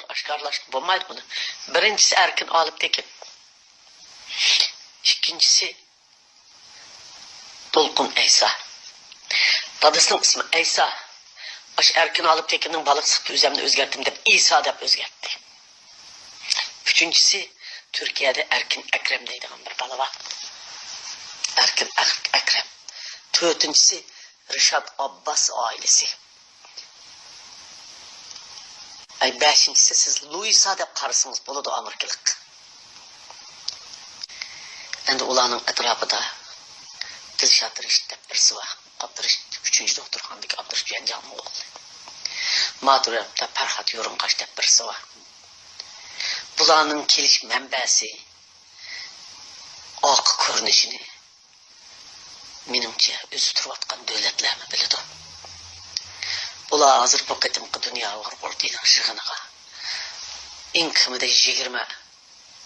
Aşkarlaşıp bulmaydı bunu. Birincisi Erkin Alıptekin. İkincisi Dolkun Eysa. Dadısının ismi Eysa. Erkin Alıptekin'in balık sıktı üzerine özgerttim deyip İsa deyip özgertti. Üçüncüsü Türkiye'de Erkin Ekrem deydiğim bir balı var. Erkin Ekrem. Dördüncüsü Rişat Abbas ailesi. Beşincisi siz Louisa deyip karısınız buludu Amerikalık. Endi ulanın etrafında Dilşat Reşit deyip birisi var. Üçüncü doktorxandaki Abdurrahman Cencanlı oğlu. Maduriyat'ta Ferhat Yorunkaş deyip birisi var. Bulanın keliş mənbəsi ak görünüşünü menimce özü turvatkan dövletlerimi bilidi. Bular hazır bu qıtımqı dünya ortayının şığınıға. En kımıda 20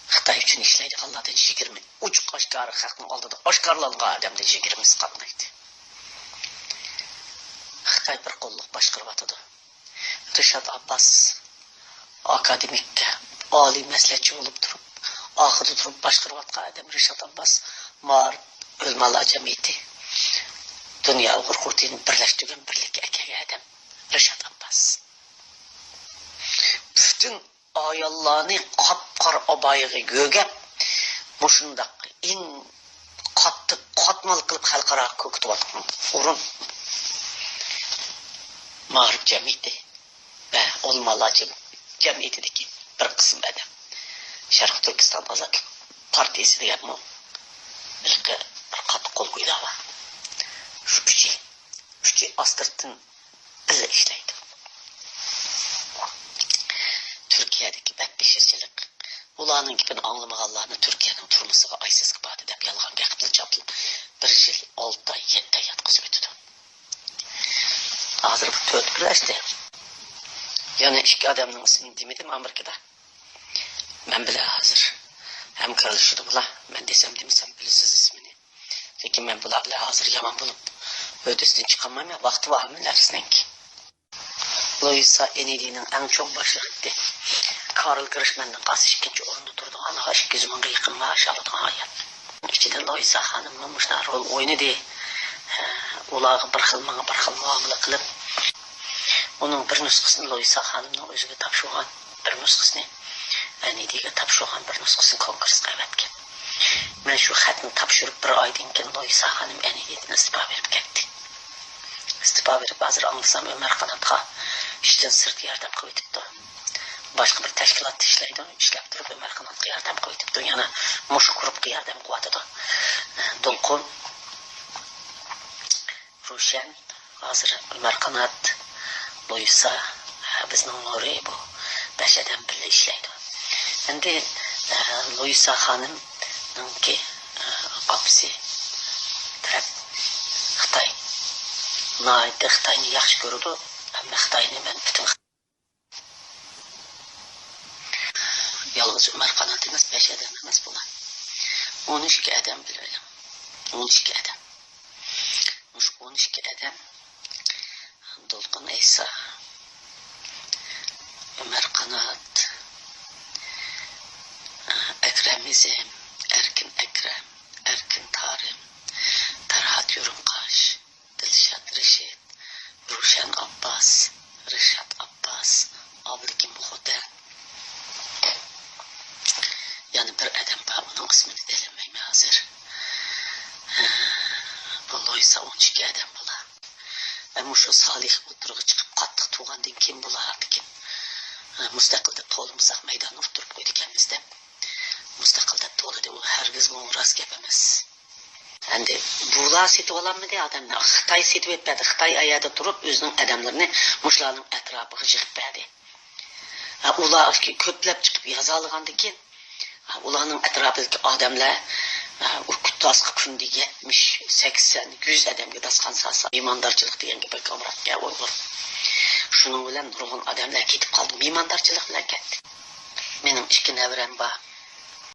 Xitay üçün işleydi. Allah'tan 20 uçuk aşkarı xalqның aldıda aşkarlanğan adamda 20'si qatnaydı. Xitay bir qolluk başqırıb atıdı. Rişat Abbas akademikka Ali məsləhətçi olub durub, axırda durub başqırıb atqan adam Rişat Abbas Mağrib Ölmələr Cəmiyyəti Dünya Hürkurtinin birləşdirən birlik əkəgə adam Rişat Abbas. Bütün ayallarını qapqar abayığı gögəp, muşundaq en qatmalı qılıb xalqara kökütüb atqan orun Mağrib Cəmiyyəti və Ölmələr Cəmiyyətidəki bir kısım adam. Şərq Türkistan Azad Partisi degan bu. Bir katı kol koydu var. Şu üçü astırtın bize işleydi. Türkiye'deki bekleşirçilik, ulanın gibi anlamağalarını Türkiye'nin turmusu ve aysız kıbat edip yalgan gaqıplı çaplı bir yıl 6 ay 7 ay yatkısı ötüdü. Hazır bu tört birleşti. Yani iki adamın ismini demedim Amerika'da. Ben bile hazır. Hem karışırdı bula. Ben desem demesem bilisiz ismini. Peki ben bula bile hazır yaman bulup ödesinden çıkamam ya. Vakti var mı dersinden ki. Louisa Eneli'nin en çok başı gitti. Karl Grishman'ın karşı ikinci orunda durdu. Ana aşk gözümün yakın var aşağıdan hayat. İçiden Louisa Hanım'ın muşlar rol oynadı. Ulağı bir xil muamele kılıp onun bir nüskısını Louisa Hanım'ın özüge tapşırgan bir nüskısını Eneli'ye tapşırgan bir nüskısını konkursga evetken. Ben şu xatni tapşırıp bir aydan keyin Louisa Hanım Eneli'den istifa verip ketdi. İstifa verip hazır anlasam Ömer Kanat'a işten sırt yardım koyutuptu. Başka bir teşkilat işleydi. İşlep durup Ömer Kanat'a yardım koyutuptu. Yani muşu kurup yardım koyutudu. Dolkun Ruşen hazır Ömer Kanat Louisa bizning Nuri bu beş adam birle işleydi. Endi Louisa Hanım'ınki apsi taraf Xitay. Naide Xitay'ını yaxşı görürdü. Hem de Xitay'ını ben bütün yalnız Ömer Kanat emas, 5 adam emas bular. 12 adam bilelim. 12 adam. 12 adam Dolkun Eysa, Ömer Kanat, Ekrem İzim, Erkin Ekrem, Erkin Tarım, Ferhat Yorunkaş, Dilşat Reşit, Ruşen Abbas, Rişat Abbas, Abdülkim Muhudden. Yani bir adam var, onun ismini delemeyim hazır. Bu Louisa 12 adam bula. Ama şu Salih oturuğa çıkıp kattık tuğandan kim bulardı kim? Müstakilde toğlumuzak meydanı oturup koydu kendimizde. Müstakilde toğladı o herkes bunu rast yapamaz. Endi bular seti olan mı diye adamlar? Xitay seti etmedi. Xitay ayada durup özünün adamlarını muşlarının etrafı çıkıp verdi. Ular köplep çıkıp yazalığandı ki ulanın etrafındaki adamlar o kütasqı kündü 70, 80, 100 adamga dasqan salsa imandarchilik degan gibi kamratga uygur. Şunun bilen nurg'un adamlar ketib qoldi. Imandarchilik bilan ketdi. Mening 2 navram bor.